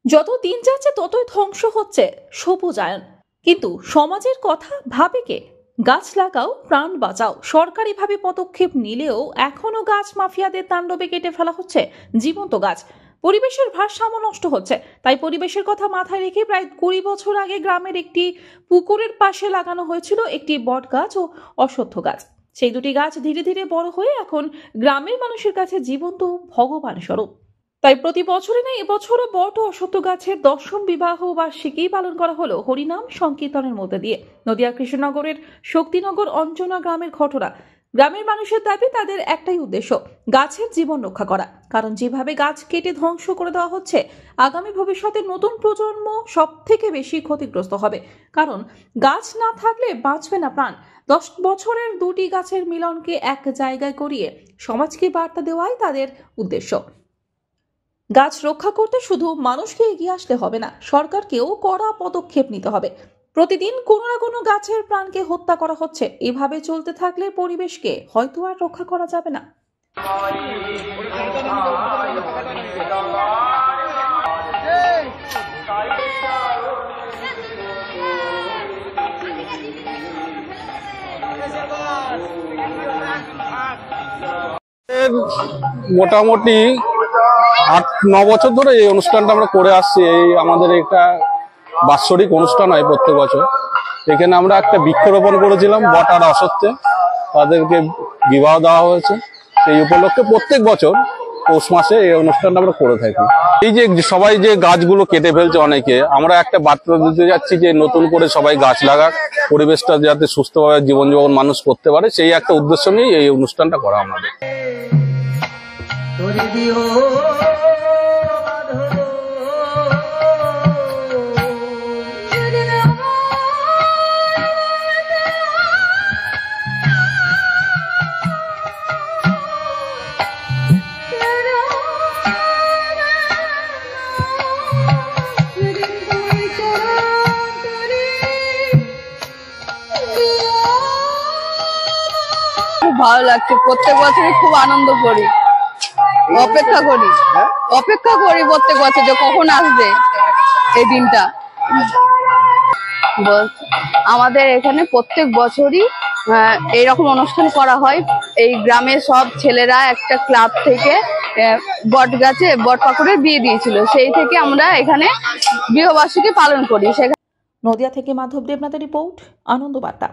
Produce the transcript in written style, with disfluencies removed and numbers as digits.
যত দিন যাচ্ছে ততই ধ্বংস হচ্ছে সবুজায়ন। কিন্তু সমাজের কথা ভাবে কে? গাছ লাগাও, প্রাণ বাঁচাও সরকারিভাবে পদক্ষেপ নিলেও এখনো গাছ মাফিয়াদের তাণ্ডবে কেটে ফেলা হচ্ছে জীবন্ত গাছ। পরিবেশের ভারসাম্য নষ্ট হচ্ছে। তাই পরিবেশের কথা মাথায় রেখে প্রায় 20 বছর আগে গ্রামের একটি পুকুরের পাশে লাগানো হয়েছিল একটি বট গাছ ও অশ্বত্থ গাছ। সেই দুটি গাছ ধীরে ধীরে বড় হয়ে এখন গ্রামের মানুষের কাছে জীবন্ত ভগবান স্বরূপ। তাই প্রতি বছরই না, এবছরও বট ও অশ্বত্থ গাছের 10ম বিবাহ বার্ষিকী পালন করা হলো হরিনাম সংকীর্তনের মধ্যে দিয়ে। নদিয়া কৃষ্ণনগরের শক্তিনগর অঞ্জনা গ্রামের ঘটনা। গ্রামের মানুষের দাবি, তাদের একটাই উদ্দেশ্য, গাছের জীবন রক্ষা করা। কারণ যেভাবে গাছ কেটে ধ্বংস করে দেওয়া হচ্ছে, আগামী ভবিষ্যতে নতুন প্রজন্ম সব থেকে বেশি ক্ষতিগ্রস্ত হবে। কারণ গাছ না থাকলে বাঁচবে না প্রাণ। 10 বছরের দুটি গাছের মিলনকে এক জায়গায় করিয়ে সমাজকে বার্তা দেওয়াই তাদের উদ্দেশ্য। গাছ রক্ষা করতে শুধু মানুষকে এগিয়ে আসতে হবে না, সরকারকেও কড়া পদক্ষেপ নিতে হবে। প্রতিদিন কোনো না কোনো গাছের প্রাণকে হত্যা করা হচ্ছে। এভাবে চলতে থাকলে পরিবেশকে হয়তো আর রক্ষা করা যাবে না। মোটামুটি 8-9 বছর ধরে এই অনুষ্ঠানটা আমরা করে আসছি। এই আমাদের একটা বাৎসরিক অনুষ্ঠান হয় প্রত্যেক বছর। এখানে আমরা একটা বৃক্ষরোপণ করেছিলাম বট আর অশ্বত্থে, তাদেরকে বিবাহ দেওয়া হয়েছে। এই উপলক্ষে প্রত্যেক বছর পৌষ মাসে এই অনুষ্ঠানটা আমরা করে থাকি। এই যে সবাই যে গাছগুলো কেটে ফেলছে অনেকে, আমরা একটা বার্তা দিতে যাচ্ছি যে নতুন করে সবাই গাছ লাগাক, পরিবেশটা যাতে সুস্থভাবে জীবনযাপন মানুষ করতে পারে, সেই একটা উদ্দেশ্য নিয়ে এই অনুষ্ঠানটা করা আমাদের। ভালো লাগছে, প্রত্যেক বছরই খুব আনন্দ করি, অপেক্ষা করি প্রত্যেক বছর যে কখন আসবে এই দিনটা। আমাদের এখানে প্রত্যেক বছরই এইরকম অনুষ্ঠান করা হয়। এই গ্রামের সব ছেলেরা একটা ক্লাব থেকে বট গাছে বট পাকুড়ের বিয়ে দিয়েছিল, সেই থেকে আমরা এখানে বিবাহবার্ষিকী পালন করি। নদিয়া থেকে মাধব দেবনাথের রিপোর্ট, আনন্দ বার্তা।